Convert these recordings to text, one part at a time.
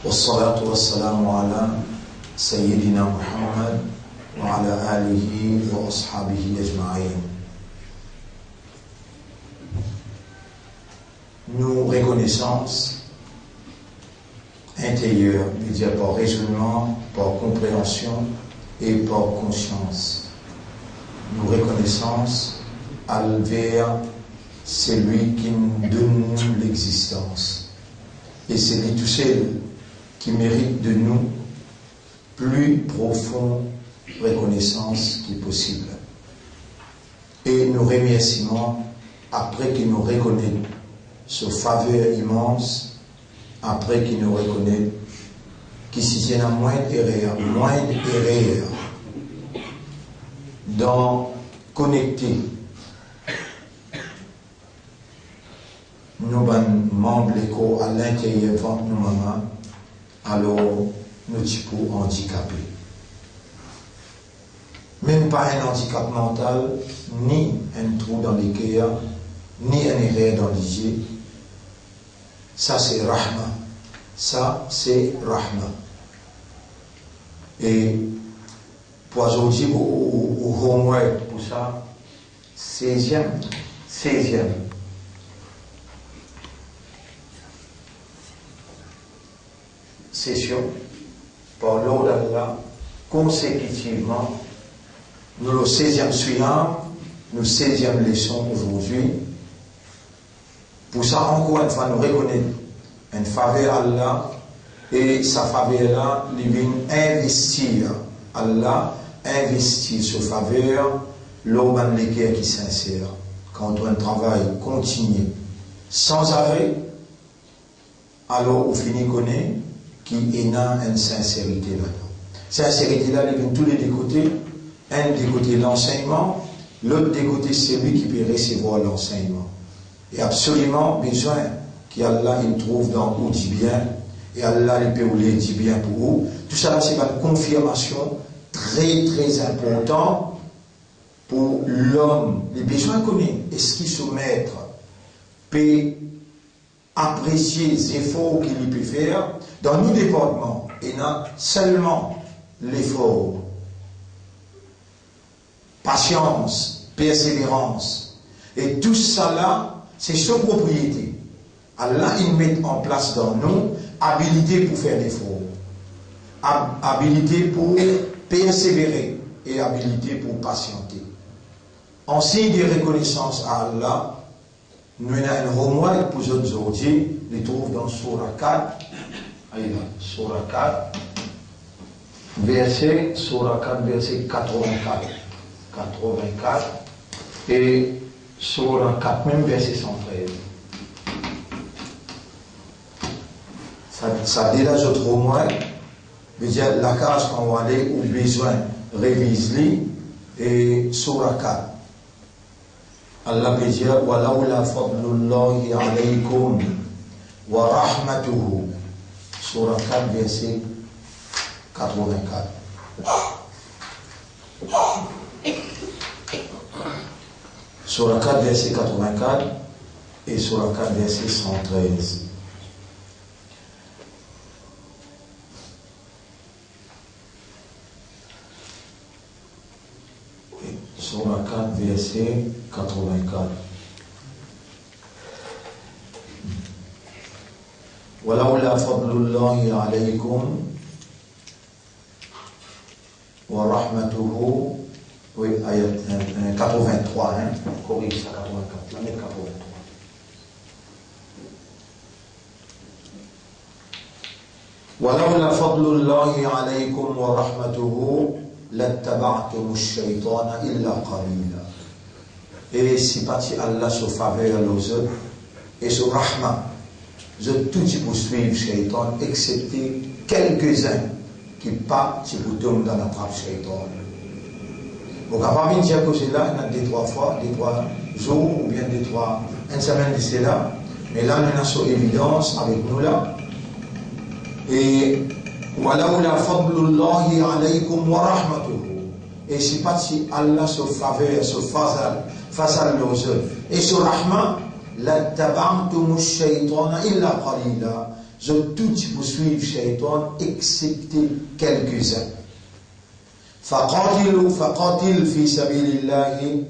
والصلاة والسلام على سيدنا محمد وعلى آله وأصحابه أجمعين. Nous, reconnaissance intérieure, veut dire par raisonnement, par compréhension et par conscience. Nous, reconnaissance envers celui qui nous donne l'existence. Et c'est lui tout seul qui mérite de nous plus profonde reconnaissance qui est possible. Et nos remerciements, après qu'il nous reconnaît ce faveur immense, après qu'il nous reconnaît qu'il s'y tient à moindre erreur dans connecter nous membres l'écho à l'intérieur de nous maman, alors nous sommes handicapés. Même pas un handicap mental, ni un trou dans les cœurs, ni un erreur dans les yeux. Ça c'est Rahma. Ça c'est Rahma. Et pour aujourd'hui, au homework, pour ça, 16e. Session par l'ordre d'Allah consécutivement. Nous le 16e suivant, nous 16e leçon aujourd'hui. Pour ça, encore une fois, nous reconnaissons une faveur Allah et sa faveur là, il vient investir. Allah investit ce faveur l'homme les cœurs qui sincère. Quand on travaille continue sans arrêt, alors on finit connaît qui est dans une sincérité là-dedans. Sincérité là, il vient tous les deux côtés. Un des côtés l'enseignement, l'autre des côtés c'est lui qui peut recevoir l'enseignement. Et absolument besoin qu'Allah il trouve dans vous dit bien, et Allah il peut vous le dire bien pour vous. Tout ça c'est une confirmation très très importante pour l'homme. Les besoins connus. Est-ce qu'il se mettre peut apprécier les efforts qu'il peut faire dans nos départements et non seulement l'effort, patience, persévérance et tout ça là, c'est son propriété. Allah il met en place dans nous habilité pour faire l'effort, habilité pour persévérer et habilité pour patienter. En signe de reconnaissance à Allah, nous avons un homework pour aujourd'hui, les trouve dans Surah 4, Surah 4, verset 84, et Surah 4, même verset 113. Ça dit là, je trouve moins, veut dire la case qu'on va aller ou besoin réviser et Surah 4. Allah peut dire walaula fadlullahi alaykum wa rahmatuhu. Surah 4, verset 84. Surah 4, verset 84 et Surah 4, verset 113. Surah 4, verset 84. ولولا فضل الله عليكم ورحمته. Oui, ayat 83, hein. Corrige ça, 84, l'année 83. ولولا فضل الله عليكم ورحمته لاتبعتم الشيطان إلا قليلا. Et si parti Allah se faveur les autres et sur Rahma, je tout y poursuivre Shaitan, excepté quelques-uns qui pas qui vous tombent dans la trappe Shaitan. Vous pouvez dire que c'est là, il y a des 3 fois, des 3 jours, ou bien des 3, une semaine de cela, mais là, nous avons sur évidence avec nous là. Et وَلَوْلَا فَضْلُ اللَّهِ عَلَيْكُمْ وَرَحْمَتُهُ. Et si pas si Allah se faveur, se fasse aux œuvres, et sur Rahma, لَاتَّبَعْتُمُ الشَّيْطَانَ إِلَّا قَلِيلًا. Je tout poursuivre Shaitan, excepté quelques-uns. فقاتل في سبيل الله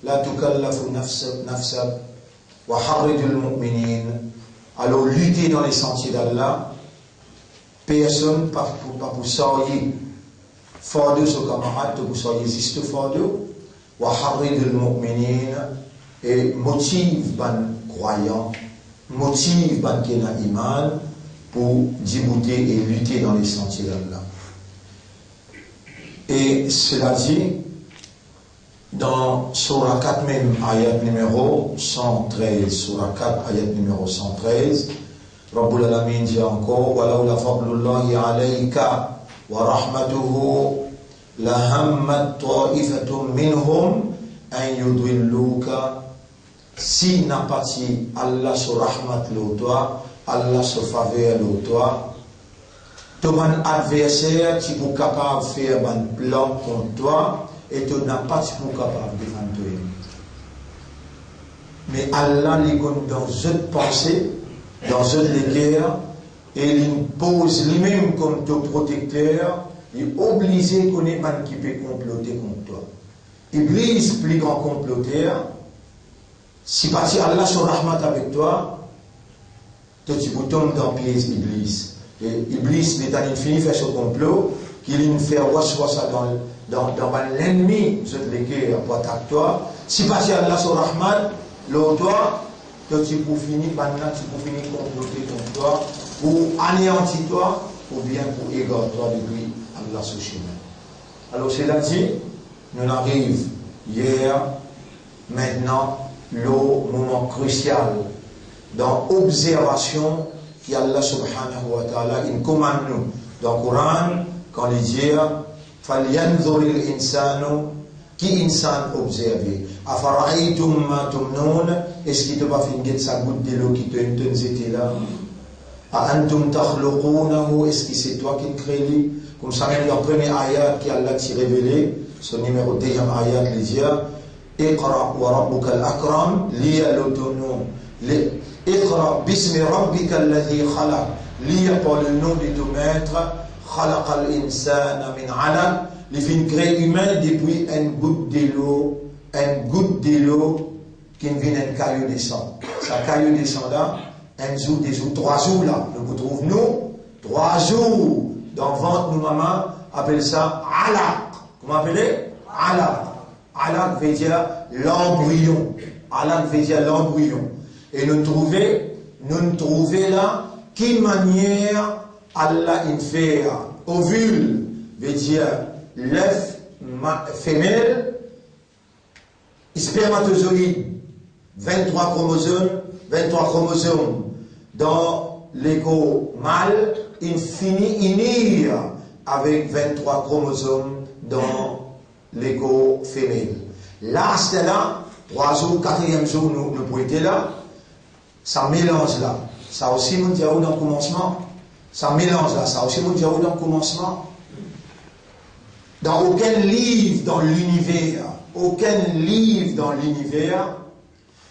لا تكلف نفسك وحرج المؤمنين. Alors lutter dans les sentiers d'Allah, personne pas pour soyez fort de ce camarade, pour soyez juste fort de وحرج المؤمنين, et motive ban croyant, motive ban qui n'a iman pour débouter et lutter dans les sentiers d'Allah. Et cela dit, dans Surah 4 même, ayat numéro 113, Surah 4, ayat numéro 113, Rabbul Alamin dit encore, وَلَوْلَا فَضْلُ اللَّهِ عَلَيْكَ وَرَحْمَتُهُ لَهَمَّتْ طَائِفَةٌ مِّنْهُمْ أَنْ يُضِلُّوكَ. Si n'a pas dit Allah se rahmat le toi, Allah se faveur le toi, ton adversaire qui est capable de faire un plan contre toi et tu n'as pas capable de défendre toi. Mais Allah les compte dans une pensée, dans une guerre, et il pose lui-même comme ton protecteur, il est obligé qu'on ait un qui peut comploter contre toi. Iblis, plus grand comploteur, si parti Allah sur rahmat avec toi, tu tombes dans le piège d'Iblis. Et Iblis, l'État fini fait ce complot, qu'il fait ça dans l'ennemi de l'équerre pour attaquer toi. Si pas si Allah sur Rahman, l'autre toi, tu peux finir comploter contre toi, pour anéantir toi, ou bien pour égarer toi depuis Allah sur chemin. Alors c'est là-dessus, nous arrivons hier, maintenant, le moment crucial dans l'observation qui Allah subhanahu wa ta'ala il commande nous dans le Coran quand il dit فَلْيَنْظُرِ الْإِنسَانُ qui insan observer أَفَرَأَيْتُمْ مَا تُمْنُونَ. Est-ce qu'il te va finir sa goutte de l'eau qui te était là? أَأَنْتُمْ تَخْلُقُونَهُ. Est-ce que c'est toi qui le crée? Comme ça même dans le premier ayat qui Allah s'est révélé, ce numéro deuxième ayat il dit اقرأ وربك الأكرم لي l'autonome اقرأ باسم ربك الذي خلق لي par le nom de ton maître خلق الإنسان من علق. Les fins créés humains depuis une goutte de l'eau qui vient un caillou descend. Ça caillou descend là, un jour, des jours, 3 jours là. Nous trouvons nous 3 jours dans le ventre nous maman appelle ça alaq. Comment appelez alaq? Alaq veut dire l'embryon. Alaq veut dire l'embryon. Et nous trouvons là, quelle manière Allah in fait ovule, veut dire l'œuf femelle, spermatozoïde, 23 chromosomes dans l'écho mâle, il finit unir avec 23 chromosomes dans l'écho femelle. Là, c'est là, 3 jours, 4e jour, nous pouvons être là. Ça mélange là. Ça aussi, nous disons dans le commencement. Ça mélange là. Ça aussi, nous disons dans le commencement. Dans aucun livre dans l'univers,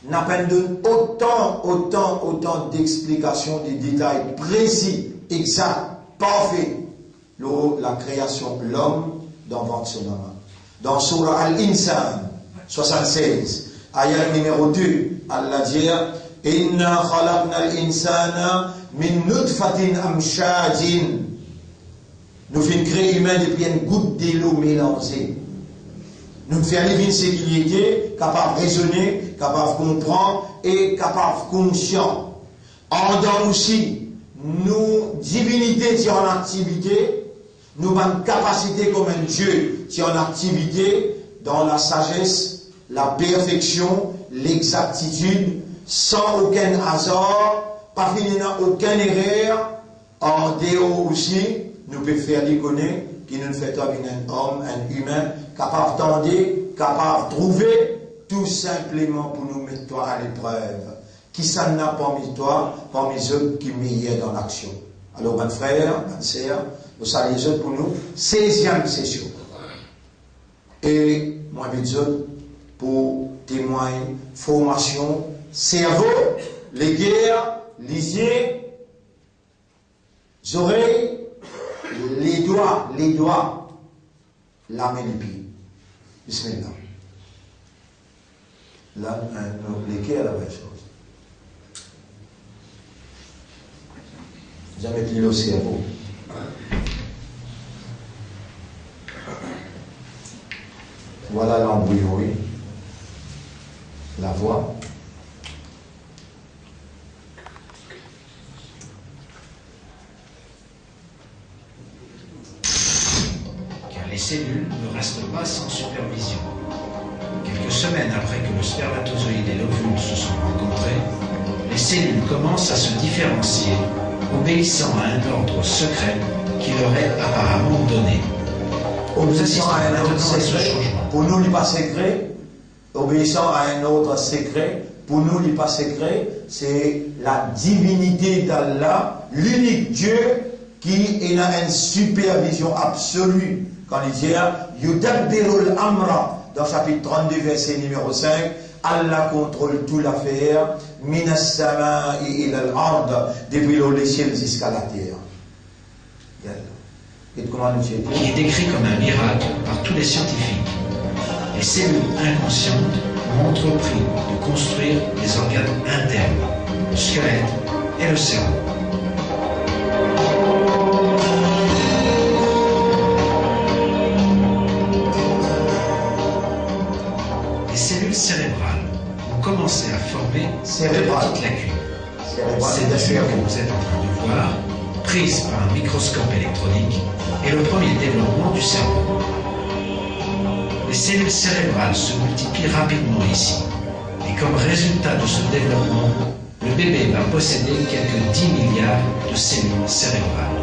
n'a pas donné autant d'explications, de détails précis, exacts, parfaits. La création, l'homme, dans votre maman. Dans Surah Al-Insan, 76. Ayat numéro 2, Allah dit Inna khalaqna al-insana min nutfatin amshajin. Nous faisons créer l'humain depuis une goutte d'eau mélangée. Nous faisons vivre ce qu'il était, capable de raisonner, capable de comprendre et capable de conscient. En dedans aussi, nous, divinité qui est en activité, nous avons une capacité comme un Dieu qui est en activité dans la sagesse, la perfection, l'exactitude, sans aucun hasard, pas finissant aucun erreur, en dehors aussi, nous pouvons faire des connaître qui nous fait un homme, un humain, capable d'entendre, capable de trouver, tout simplement pour nous mettre toi à l'épreuve. Qui ça n'a parmi toi, parmi eux qui meilleur dans l'action. Alors, mon frère, ma sœur, nous saluons les autres pour nous, 16e session. Et moi, je veux pour témoigner, formation, cerveau, les guerres, les yeux, les oreilles, les doigts, la main et les pieds. Bismillah. Là, les guerres, la même chose. Jamais plus le cerveau. Voilà l'embryon, oui. La voix. Car les cellules ne restent pas sans supervision. Quelques semaines après que le spermatozoïde et l'ovule se sont rencontrés, les cellules commencent à se différencier, obéissant à un ordre secret qui leur est apparemment donné. Obéissant à un ordre secret, pour nous, il n'est pas secret. Obéissant à un ordre secret, pour nous, il n'est pas secret. C'est la divinité d'Allah, l'unique Dieu qui est dans une supervision absolue. Quand il dit Yudabbirul Amra, dans chapitre 32, verset numéro 5, Allah contrôle toute l'affaire, minas sama'i ila al-ard, depuis les ciels jusqu'à la terre. Et comment nous dit? Qui est décrit comme un miracle par tous les scientifiques. Les cellules inconscientes ont entrepris de construire les organes internes, le squelette et le cerveau. Les cellules cérébrales ont commencé à former de petites lacunes. Ces lacunes que vous êtes en train de voir, prises par un microscope électronique, est le premier développement du cerveau. Les cellules cérébrales se multiplient rapidement ici, et comme résultat de ce développement, le bébé va posséder quelques 10 milliards de cellules cérébrales.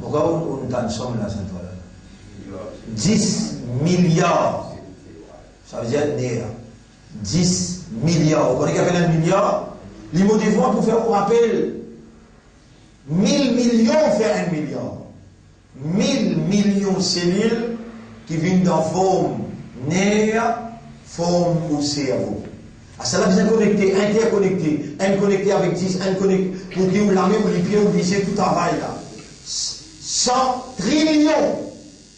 Pourquoi on en somme là, cette fois-là? 10 milliards. Ça veut dire néa. 10 milliards. Vous connaissez qu'à faire un milliard? Les mots des voix pour faire un rappel. 1000 millions fait 1 milliard. 1000 millions de cellules qui viennent dans forme nerf, forme ou cerveau. À cela bien connecté, interconnecté, connecté avec 10, connecté pour dire l'armée ou les pieds ou viser tout travail là. 100 trillions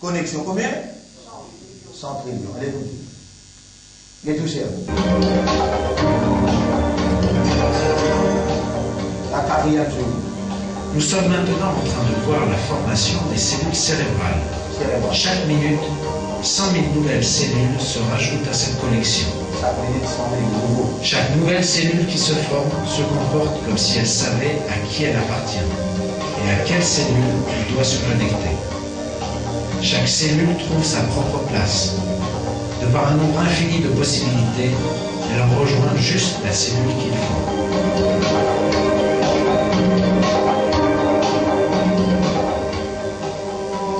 connexions. Combien? 100 trillions. Allez vous. Et tout cerveau. La quatrième jour. Nous sommes maintenant en train de voir la formation des cellules cérébrales. Chaque minute, 100 000 nouvelles cellules se rajoutent à cette collection. Chaque nouvelle cellule qui se forme se comporte comme si elle savait à qui elle appartient et à quelle cellule elle doit se connecter. Chaque cellule trouve sa propre place. De par un nombre infini de possibilités, elle rejoint juste la cellule qu'il faut.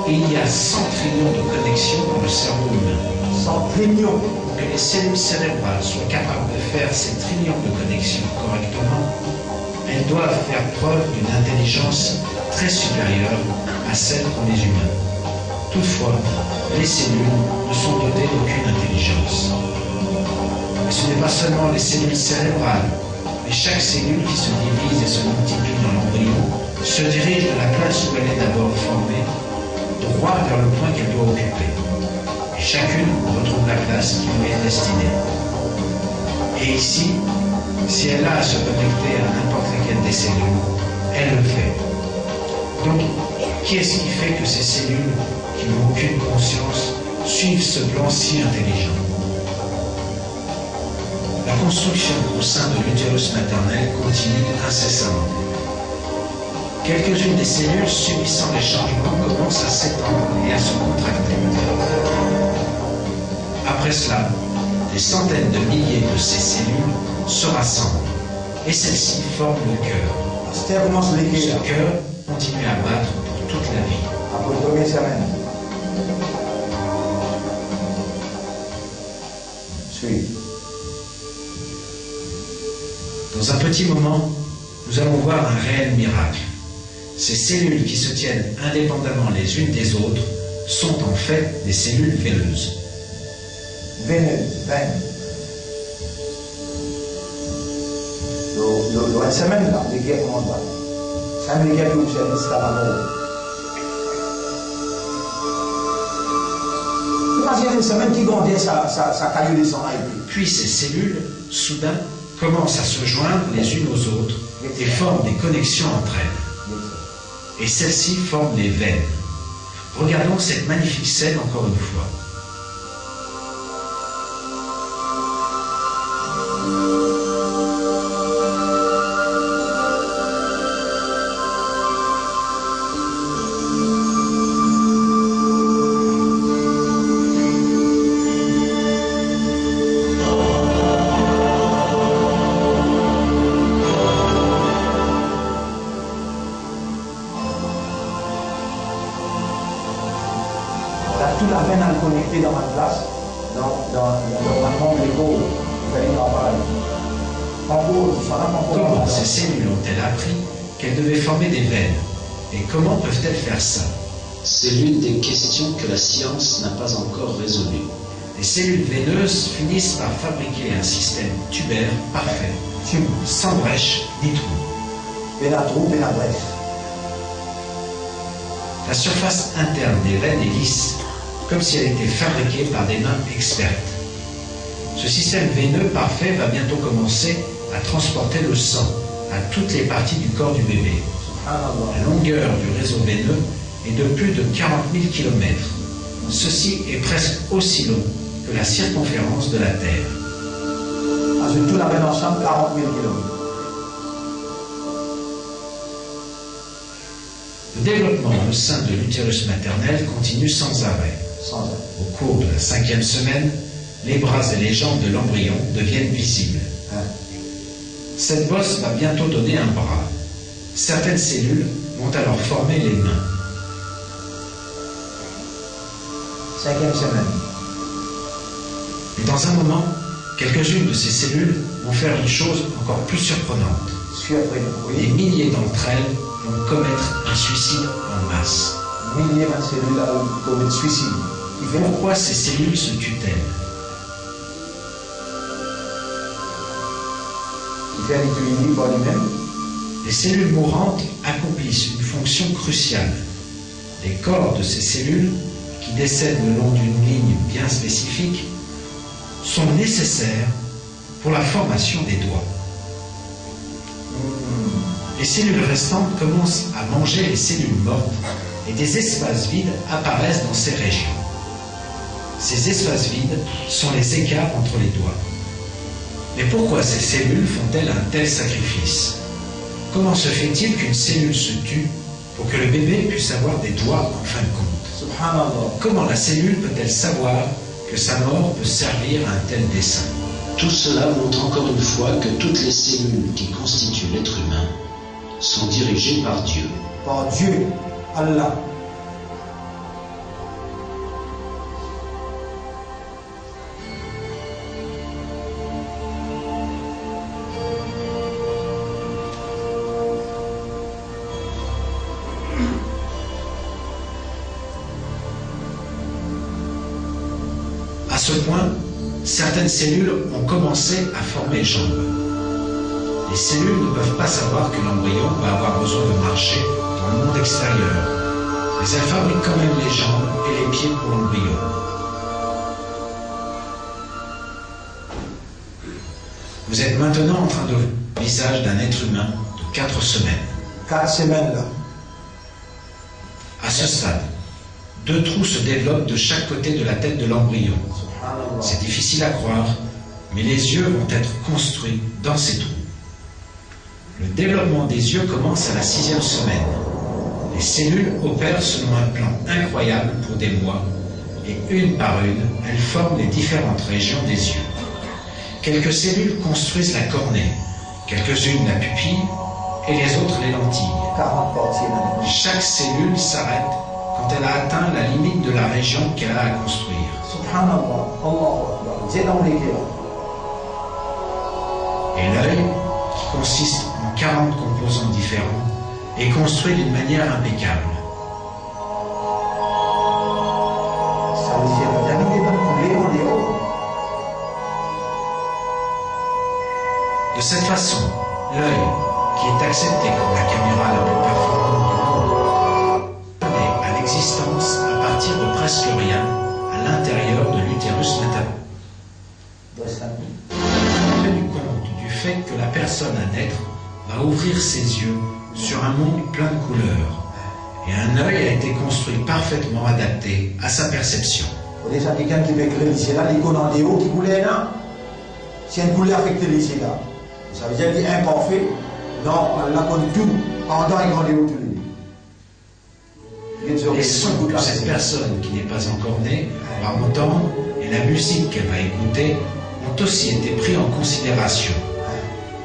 Il y a 100 trillions de connexions dans le cerveau humain. 100 trillions. Pour que les cellules cérébrales soient capables de faire ces trillions de connexions correctement, elles doivent faire preuve d'une intelligence très supérieure à celle qu'ont les humains. Toutefois, les cellules ne sont dotées d'aucune intelligence. Mais ce n'est pas seulement les cellules cérébrales, mais chaque cellule qui se divise et se multiplie dans l'embryon se dirige de la place où elle est d'abord formée, droit vers le point qu'elle doit occuper. Et Chacune retrouve la place qui lui est destinée. Et ici, si elle a à se connecter à n'importe laquelle des cellules, elle le fait. Donc, qu'est-ce qui fait que ces cellules, qui n'ont aucune conscience, suivent ce plan si intelligent? La construction au sein de l'utérus maternel continue incessamment. Quelques-unes des cellules subissant les changements commencent à s'étendre et à se contracter. Après cela, des centaines de milliers de ces cellules se rassemblent et celles-ci forment le cœur. Ce cœur continue à battre pour toute la vie. Dans un petit moment, nous allons voir un réel miracle. Ces cellules qui se tiennent indépendamment les unes des autres sont en fait des cellules veineuses. Puis ces cellules, soudain, commencent à se joindre les unes aux autres et forment des connexions entre elles. Et celles-ci forment des veines. Regardons cette magnifique scène encore une fois. Toute la veine à le connecter dans ma place, dans ma membre l'épaule, vous allez travailler. Comment ces cellules ont-elles appris qu'elles devaient former des veines? Et comment peuvent-elles faire ça? C'est l'une des questions que la science n'a pas encore résolues. Les cellules veineuses finissent par fabriquer un système tubaire parfait, sans brèche ni trou. La surface interne des veines est lisse, comme si elle était fabriquée par des mains expertes. Ce système veineux parfait va bientôt commencer à transporter le sang à toutes les parties du corps du bébé. La longueur du réseau veineux est de plus de 40 000 km. Ceci est presque aussi long que la circonférence de la Terre. Tout la veine ensemble, 40 000 km. Le développement au sein de l'utérus maternel continue sans arrêt. Au cours de la 5e semaine, les bras et les jambes de l'embryon deviennent visibles. Cette bosse va bientôt donner un bras. Certaines cellules vont alors former les mains. 5e semaine. Mais dans un moment, quelques-unes de ces cellules vont faire une chose encore plus surprenante. Des milliers d'entre elles vont commettre un suicide en masse. Milliers de cellules commettent suicide. Pourquoi ces cellules se tuent-elles? Les cellules mourantes accomplissent une fonction cruciale. Les corps de ces cellules, qui décèdent le long d'une ligne bien spécifique, sont nécessaires pour la formation des doigts. Les cellules restantes commencent à manger les cellules mortes et des espaces vides apparaissent dans ces régions. Ces espaces vides sont les écarts entre les doigts. Mais pourquoi ces cellules font-elles un tel sacrifice? Comment se fait-il qu'une cellule se tue pour que le bébé puisse avoir des doigts en fin de compte? Comment la cellule peut-elle savoir que sa mort peut servir à un tel dessein? Tout cela montre encore une fois que toutes les cellules qui constituent l'être humain sont dirigées par Dieu. Par Dieu, Allah. À ce point, certaines cellules ont commencé à former jambes. Les cellules ne peuvent pas savoir que l'embryon va avoir besoin de marcher dans le monde extérieur, mais elles fabriquent quand même les jambes et les pieds pour l'embryon. Vous êtes maintenant en train de voir le visage d'un être humain de 4 semaines. 4 semaines là. À ce stade, 2 trous se développent de chaque côté de la tête de l'embryon. C'est difficile à croire, mais les yeux vont être construits dans ces trous. Le développement des yeux commence à la 6e semaine. Les cellules opèrent selon un plan incroyable pour des mois, et une par une, elles forment les différentes régions des yeux. Quelques cellules construisent la cornée, quelques-unes la pupille, et les autres les lentilles. Chaque cellule s'arrête quand elle a atteint la limite de la région qu'elle a à construire. Et l'œil, qui consiste en 40 composants différents, est construit d'une manière impeccable. De cette façon, l'œil, qui est accepté comme la caméra la plus performante du monde, permet à l'existence à partir de presque rien à l'intérieur de l'utérus maternel. Tenu compte du fait que la personne à naître va ouvrir ses yeux sur un monde plein de couleurs, et un œil a été construit parfaitement adapté à sa perception. C'est une couleur affectée les yeux là. Ça veut dire imparfait. Non, Allah connaît tout. En dedans, il grandit au tout. Les sons que cette personne qui n'est pas encore née va entendre et la musique qu'elle va écouter ont aussi été pris en considération.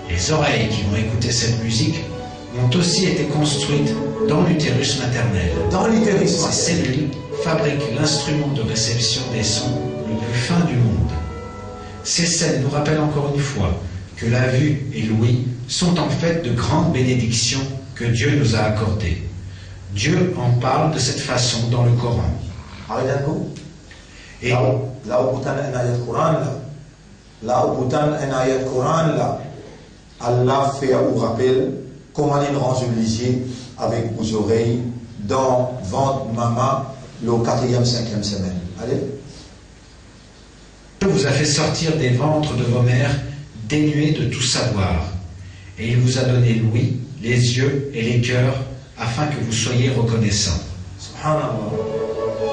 Les oreilles qui vont écouter cette musique ont aussi été construites dans l'utérus maternel. Dans l'utérus maternel. Ces cellules fabriquent l'instrument de réception des sons le plus fin du monde. Ces scènes nous rappellent encore une fois que la vue et l'ouïe sont en fait de grandes bénédictions que Dieu nous a accordées. Dieu en parle de cette façon dans le Coran. Et Allah fait au rappel comment il range les yeux avec vos oreilles dans ventre maman le 4e, 5e semaine. Allez. Dieu vous a fait sortir des ventres de vos mères dénués de tout savoir, et il vous a donné l'ouïe, les yeux et les cœurs afin que vous soyez reconnaissants. Subhanallah.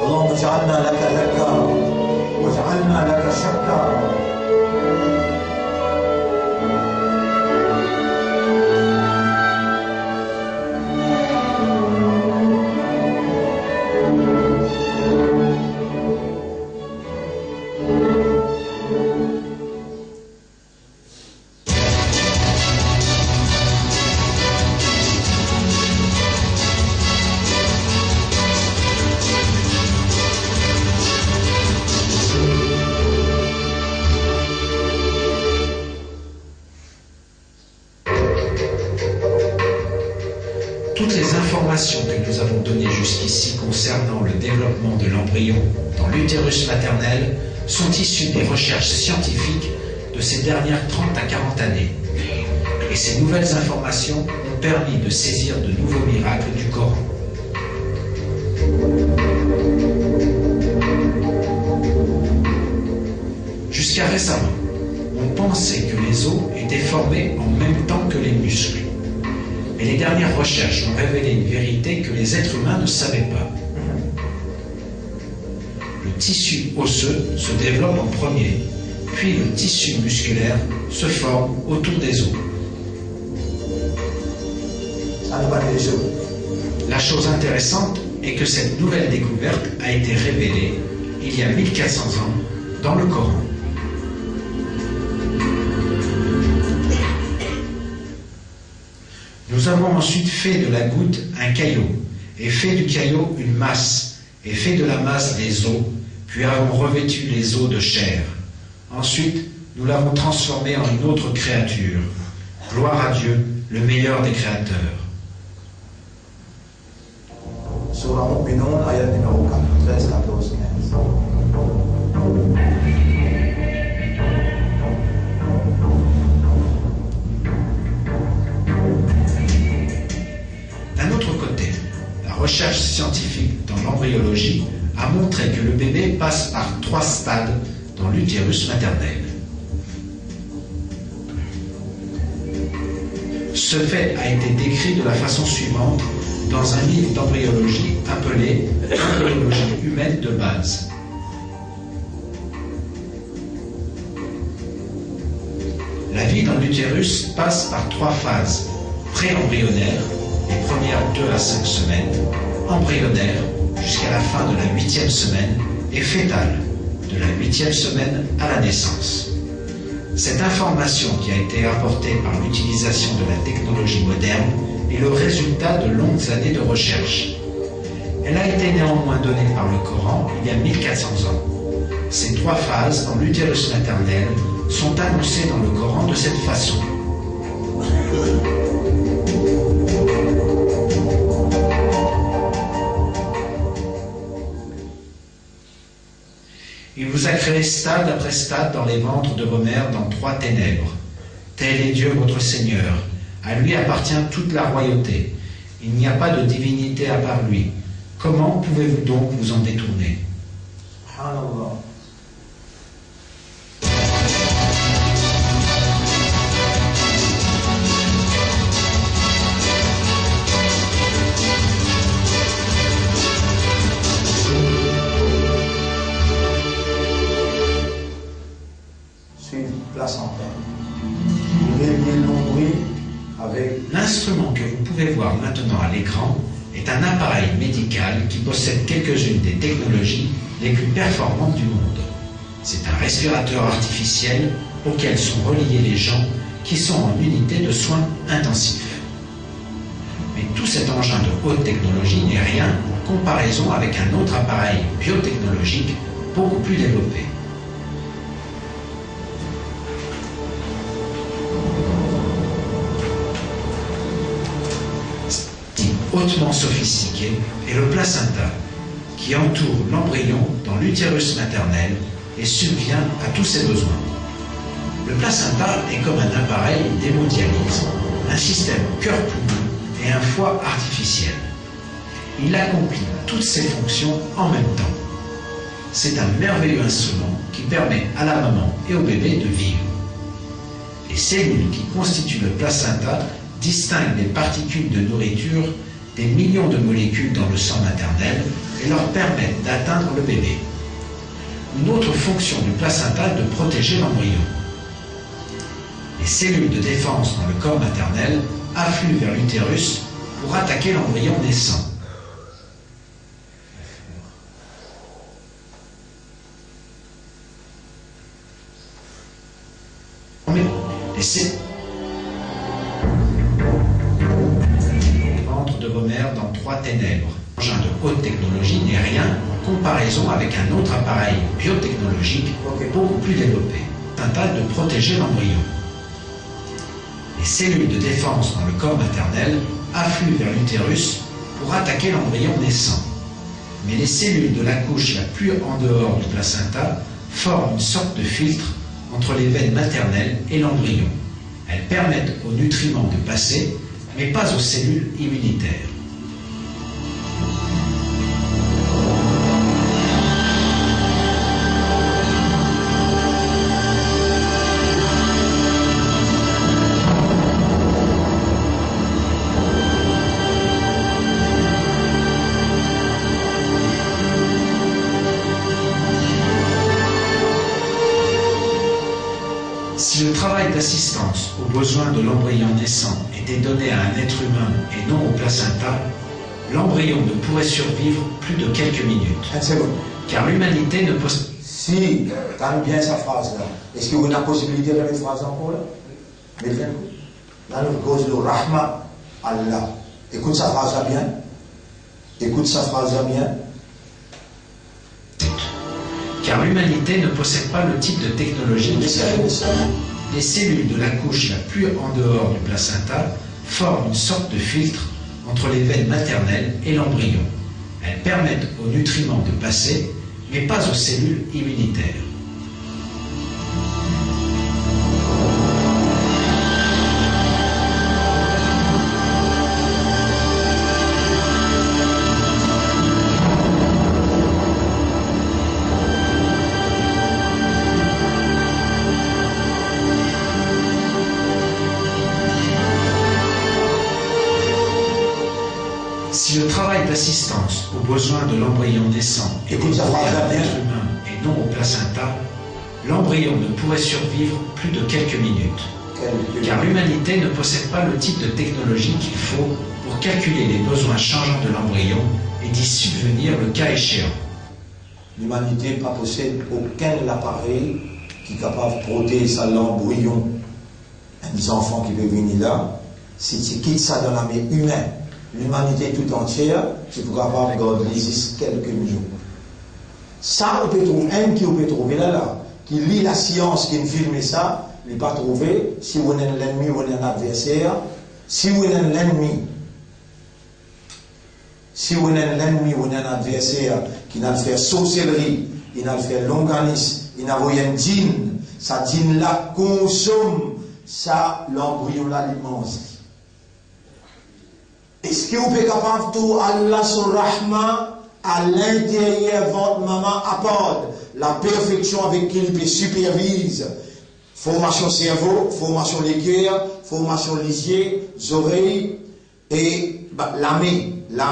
Allahumma ja'alna laka dhakara wa ja'alna laka shakara. Toutes les informations que nous avons données jusqu'ici concernant le développement de l'embryon dans l'utérus maternel sont issues des recherches scientifiques de ces dernières 30 à 40 années. Et ces nouvelles informations ont permis de saisir de nouveaux miracles du Coran. Jusqu'à récemment, on pensait que les os étaient formés en même temps que les muscles. Mais les dernières recherches ont révélé une vérité que les êtres humains ne savaient pas. Le tissu osseux se développe en premier, puis le tissu musculaire se forme autour des os. La chose intéressante est que cette nouvelle découverte a été révélée il y a 1400 ans dans le Coran. Nous avons ensuite fait de la goutte un caillot, et fait du caillot une masse, et fait de la masse des os, puis avons revêtu les os de chair. Ensuite, nous l'avons transformé en une autre créature. Gloire à Dieu, le meilleur des créateurs. Surah Mu'minun, ayat numéro 13, 14, 15. D'un autre côté, la recherche scientifique dans l'embryologie a montré que le bébé passe par 3 stades dans l'utérus maternel. Ce fait a été décrit de la façon suivante dans un livre d'embryologie appelé Embryologie humaine de base. La vie dans l'utérus passe par 3 phases: pré-embryonnaire, les premières 2 à 5 semaines, embryonnaire jusqu'à la fin de la 8e semaine et fétale, de la 8e semaine à la naissance. Cette information qui a été apportée par l'utilisation de la technologie moderne est le résultat de longues années de recherche. Elle a été néanmoins donnée par le Coran il y a 1400 ans. Ces 3 phases dans l'utérus maternel sont annoncées dans le Coran de cette façon. Il vous a créé stade après stade dans les ventres de vos mères dans 3 ténèbres. Tel est Dieu votre Seigneur. À lui appartient toute la royauté. Il n'y a pas de divinité à part lui. Comment pouvez-vous donc vous en détourner? Subhanallah. L'instrument que vous pouvez voir maintenant à l'écran est un appareil médical qui possède quelques-unes des technologies les plus performantes du monde. C'est un respirateur artificiel auquel sont reliés les gens qui sont en unité de soins intensifs. Mais tout cet engin de haute technologie n'est rien en comparaison avec un autre appareil biotechnologique beaucoup plus développé. Hautement sophistiqué est le placenta, qui entoure l'embryon dans l'utérus maternel et subvient à tous ses besoins. Le placenta est comme un appareil d'hémodialyse, un système cœur-poumon et un foie artificiel. Il accomplit toutes ses fonctions en même temps. C'est un merveilleux instrument qui permet à la maman et au bébé de vivre. Les cellules qui constituent le placenta distinguent les particules de nourriture des millions de molécules dans le sang maternel et leur permettent d'atteindre le bébé. Une autre fonction du placenta est de protéger l'embryon. Les cellules de défense dans le corps maternel affluent vers l'utérus pour attaquer l'embryon naissant. De vos mères dans 3 ténèbres. L'engin de haute technologie n'est rien en comparaison avec un autre appareil biotechnologique beaucoup plus développé, tentable de protéger l'embryon. Les cellules de défense dans le corps maternel affluent vers l'utérus pour attaquer l'embryon naissant. Mais les cellules de la couche la plus en dehors du placenta forment une sorte de filtre entre les veines maternelles et l'embryon. Elles permettent aux nutriments de passer, mais pas aux cellules immunitaires. Si le travail d'assistance aux besoins de l'embryon naissant était donné à un être humain et non au placenta, l'embryon ne pourrait survivre plus de quelques minutes. Car l'humanité ne possède... Si, calme bien sa phrase-là. Est-ce qu'il y a une possibilité de faire une phrase encore là? Mais là, le cause de Rahma, Allah. Écoute sa phrase-là bien. Écoute sa phrase-là bien. Car l'humanité ne possède pas le type de technologie nécessaire. Les cellules de la couche la plus en dehors du placenta forment une sorte de filtre entre les veines maternelles et l'embryon. Elles permettent aux nutriments de passer, mais pas aux cellules immunitaires. assistance aux besoins de l'embryon naissant et Écoute, ça dédié va à bien. l'être humain et non au placenta, l'embryon ne pourrait survivre plus de quelques minutes. Car l'humanité ne possède pas le type de technologie qu'il faut pour calculer les besoins changeants de l'embryon et d'y subvenir le cas échéant. L'humanité ne possède aucun appareil qui est capable de protéger l'embryon. Un enfant qui peut venir là, si tu quittes ça dans la main humaine, l'humanité tout entière, tu peux capable de garder les quelques minutes. Ça, on peut trouver, un qui peut trouver là, qui lit la science, qui filme ça, il n'est pas trouvé. Si vous êtes l'ennemi ou un adversaire, si vous êtes l'ennemi, si vous êtes l'ennemi ou un adversaire qui n'a fait sorcellerie, il n'a fait longanisme, il n'a pas un djinn, ça djinn là consomme ça l'embryon là l'immense. Est-ce que vous êtes capable de Allah sur Rahman à l'intérieur de votre maman apporte la perfection avec qui il peut supervise formation cerveau, formation des cœurs, formation les yeux, les oreilles et la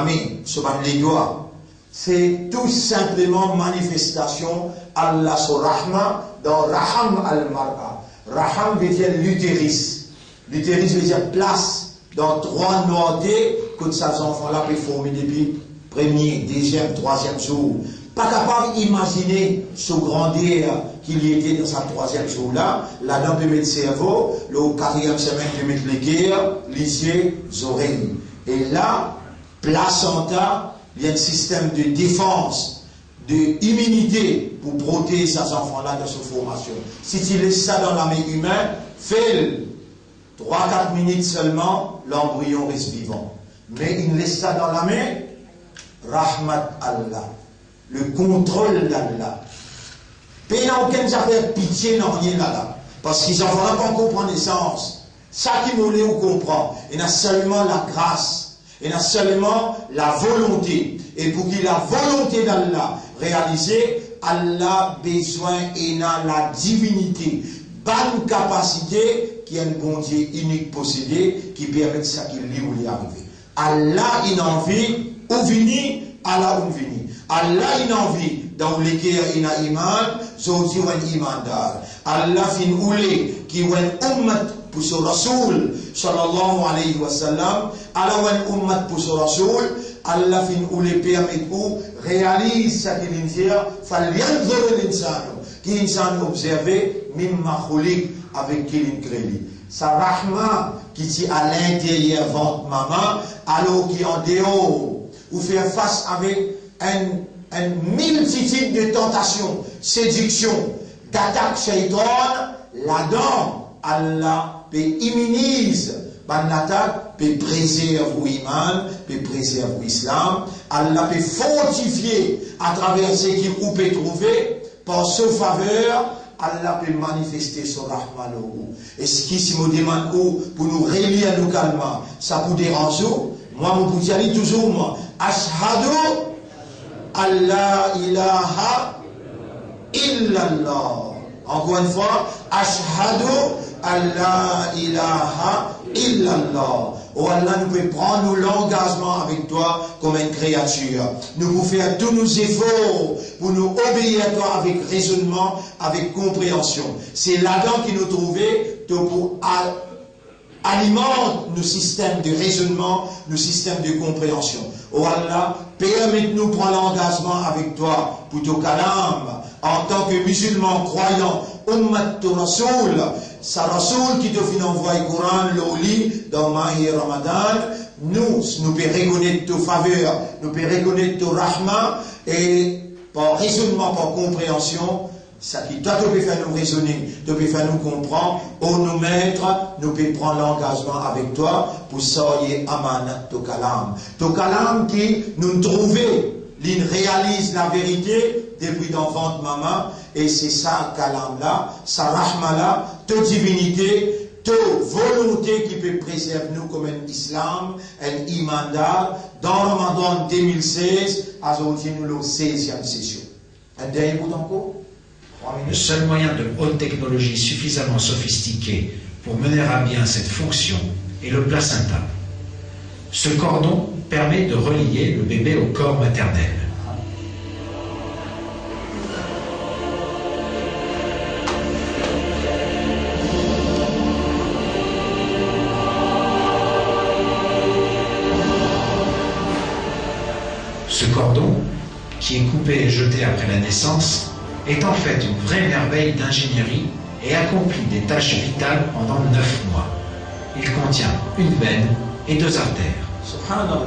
main, sur les doigts. C'est tout simplement manifestation Allah sur Rahman dans Raham al-Mar'a. Raham veut dire l'utérus. L'utérus veut dire place dans trois noirs-dés que ces enfants-là peuvent former depuis premier, deuxième, troisième jour. Pas capable d'imaginer ce grandeur qu'il y était dans sa troisième jour-là. Là-dedans, peut mettre le cerveau, le quatrième semaine, peut mettre les cœurs, les yeux, les oreilles. Et là, placenta, il y a un système de défense, d'immunité pour protéger ces enfants-là de cette formation. Si tu laisses ça dans la main humaine, fais-le. 3-4 minutes seulement, l'embryon reste vivant. Mais il laisse ça dans la main, Rahmat Allah, le contrôle d'Allah. Il n'y a aucune affaire pitié, non rien là. Parce qu'ils n'ont pas encore connaissance. Ça qui voulait ou comprend. Il y a seulement la grâce. Il y a seulement la volonté. Et pour qu'il la volonté d'Allah réalisée, Allah a besoin et a la divinité. Bonne capacité qui est un bon Dieu unique possédé qui permet ça qu'il lui voulait arriver. Allah il a envie où venir, Allah où venir. Allah il a envie dans les cœurs il a iman, zoti ou un iman dar. Allah fin oulé qui ou un ummat pour ce Rasoul sallallahu alayhi wa sallam, Allah ou un ummat pour ce Rasoul, Allah fin oulé permet ou réalise ce qu'il dit, falyanzur l'insanu, qui insan observé mimma khuliq avec qui il crée. Sa rahma qui est à l'intérieur de votre maman, alors qui en dehors, ou faire face avec une multitude de tentations, séductions, d'attaques shaitan, là-dedans, Allah peut immunise, l'attaque peut préserver l'iman, peut préserver l'islam, Allah peut fortifier à travers ce qu'il peut trouver, par sa faveur, Allah peut manifester son rahman au bout. Et ce qui se me demande pour nous relire localement, ça vous dérange? Moi, je vous dis toujours, moi, Ashhadu Allah ilaha illallah. Encore une fois, Ashhadu Allah ilaha illallah. Oh Allah, nous pouvons prendre l'engagement avec toi comme une créature. Nous pouvons faire tous nos efforts pour nous obéir à toi avec raisonnement, avec compréhension. C'est là-dedans qu'il nous trouvait pour alimenter nos systèmes de raisonnement, nos systèmes de compréhension. Oh Allah, permette-nous de prendre l'engagement avec toi pour ton kalam en tant que musulmans croyants, ummat to Rasoul, sa Rasoul qui te fait envoyer le Coran, l'Oli, dans Mahi Ramadan, nous pouvons reconnaître ta faveur, nous pouvons reconnaître ton rahma, et par raisonnement, par compréhension, ça qui toi, tu peux faire nous raisonner, tu peux faire nous comprendre, ou nous mettre, nous pouvons prendre l'engagement avec toi pour sortir amanat to kalam. To kalam qui nous trouver, il réalise la vérité depuis d'enfant de maman, et c'est ça kalam là, sa rahma là, ta divinité, ta volonté qui peut préserver nous comme un islam, un imandar, dans Ramadan 2016, à aujourd'hui nous le 16e session. Un dernier bout encore? Le seul moyen de haute technologie suffisamment sophistiqué pour mener à bien cette fonction est le placenta. Ce cordon permet de relier le bébé au corps maternel. Ce cordon, qui est coupé et jeté après la naissance, est en fait une vraie merveille d'ingénierie et accomplit des tâches vitales pendant 9 mois. Il contient une veine et 2 artères. Subhanallah.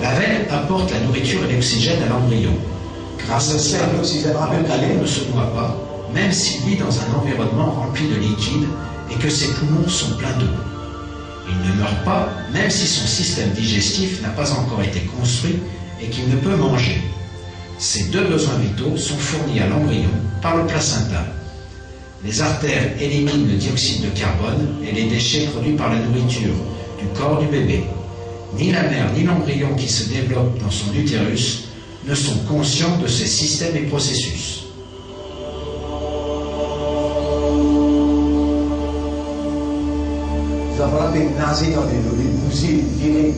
La veine apporte la nourriture et l'oxygène à l'embryon. Grâce à cela, l'embryon ne se noie pas, même s'il vit dans un environnement rempli de liquide et que ses poumons sont pleins d'eau. Il ne meurt pas, même si son système digestif n'a pas encore été construit et qu'il ne peut manger. Ces 2 besoins vitaux sont fournis à l'embryon par le placenta. Les artères éliminent le dioxyde de carbone et les déchets produits par la nourriture du corps du bébé. Ni la mère ni l'embryon qui se développe dans son utérus ne sont conscients de ces systèmes et processus. Vous avez nager dans des bougies virées.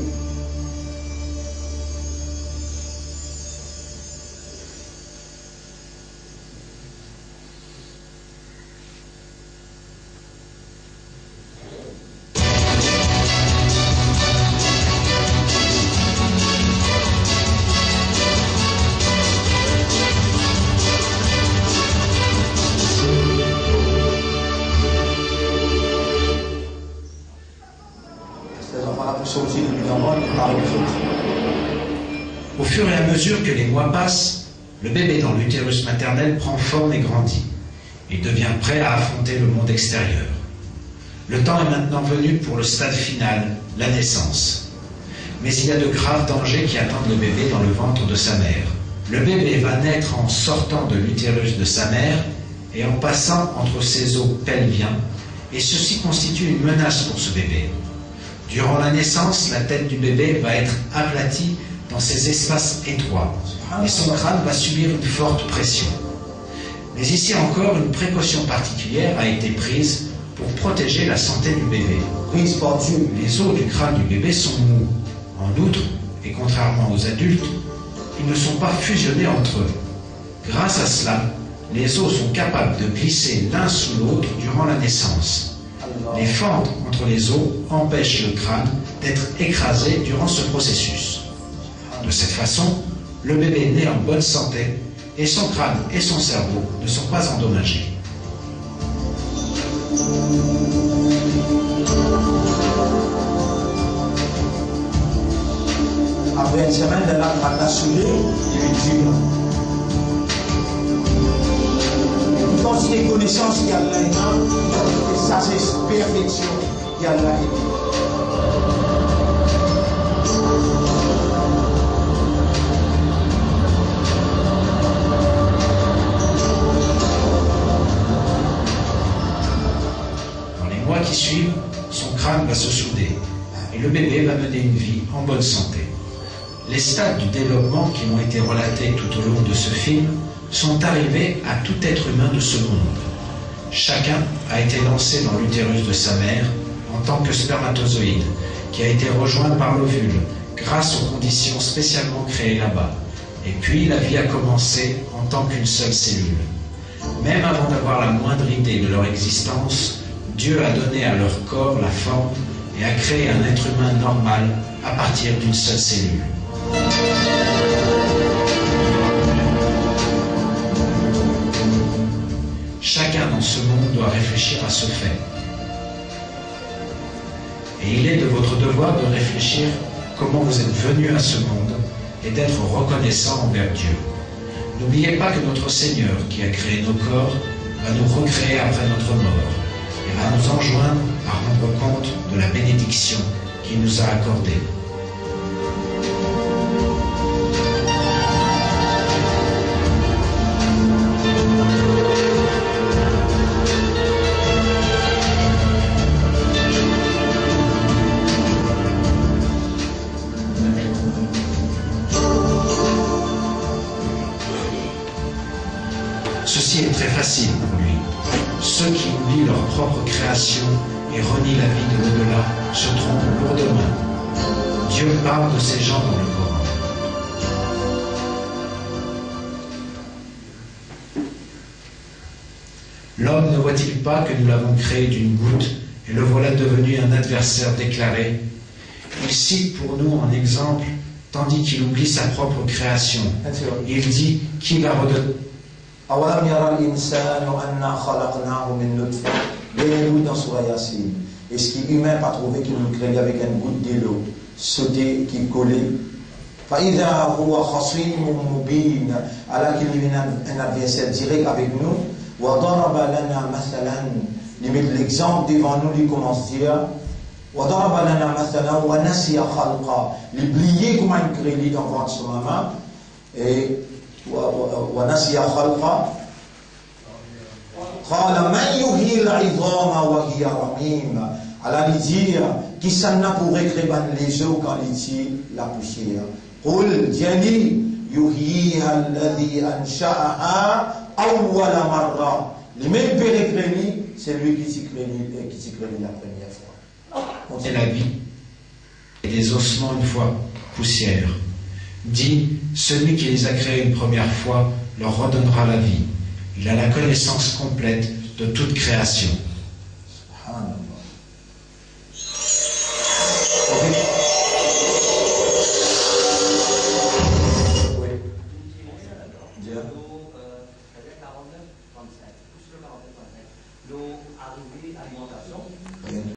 Au fur et à mesure que les mois passent, le bébé dans l'utérus maternel prend forme et grandit. Il devient prêt à affronter le monde extérieur. Le temps est maintenant venu pour le stade final, la naissance. Mais il y a de graves dangers qui attendent le bébé dans le ventre de sa mère. Le bébé va naître en sortant de l'utérus de sa mère et en passant entre ses os pelviens, et ceci constitue une menace pour ce bébé. Durant la naissance, la tête du bébé va être aplatie dans ces espaces étroits et son crâne va subir une forte pression. Mais ici encore, une précaution particulière a été prise pour protéger la santé du bébé. Les os du crâne du bébé sont mous. En outre, et contrairement aux adultes, ils ne sont pas fusionnés entre eux. Grâce à cela, les os sont capables de glisser l'un sous l'autre durant la naissance. Les fentes entre les os empêchent le crâne d'être écrasé durant ce processus. De cette façon, le bébé naît en bonne santé et son crâne et son cerveau ne sont pas endommagés. Après une semaine, elle a soudé et une dur. Quand c'est des connaissances qui a là, et ça c'est perfection qui a là. Dans les mois qui suivent, son crâne va se souder et le bébé va mener une vie en bonne santé. Les stades du développement qui ont été relatés tout au long de ce film sont arrivés à tout être humain de ce monde. Chacun a été lancé dans l'utérus de sa mère en tant que spermatozoïde, qui a été rejoint par l'ovule grâce aux conditions spécialement créées là-bas. Et puis la vie a commencé en tant qu'une seule cellule. Même avant d'avoir la moindre idée de leur existence, Dieu a donné à leur corps la forme et a créé un être humain normal à partir d'une seule cellule. Chacun dans ce monde doit réfléchir à ce fait. Et il est de votre devoir de réfléchir comment vous êtes venu à ce monde et d'être reconnaissant envers Dieu. N'oubliez pas que notre Seigneur, qui a créé nos corps, va nous recréer après notre mort et va nous enjoindre à rendre compte de la bénédiction qu'il nous a accordée. Ceci est très facile pour lui. Ceux qui oublient leur propre création et renie la vie de l'au-delà se trompent lourdement. Dieu parle de ces gens dans le Coran. L'homme ne voit-il pas que nous l'avons créé d'une goutte et le voilà devenu un adversaire déclaré? Il cite pour nous en exemple, tandis qu'il oublie sa propre création. Il dit qu'il a redonné. أولم يرى الإنسان أنا خلقناه من نطفة. Bien dans Surah Yasin. Est-ce qu'il est humain pas trouvé qu'il nous crée avec une goutte d'eau sauté qui collait? فإذا هو خصيم مبين. Alors qu'il est un adversaire direct avec nous. وضرب لنا مثلا. Il met l'exemple devant nous, il commence à dire وضرب لنا مثلا ونسي خلقا. Il oubliait comment il crée dans votre son maman et ونسي خلقا قال من يحيي العظام وهي رميم. Alors il dit qui s'en a pour créer les os quand il dit la poussière. قل جلي يحييها الذي أنشأها أول مرة. Le même pérégrine, c'est lui qui s'y crée la première fois. C'est la vie et des ossements une fois poussière. Dit, celui qui les a créés une première fois leur redonnera la vie. Il a la connaissance complète de toute création.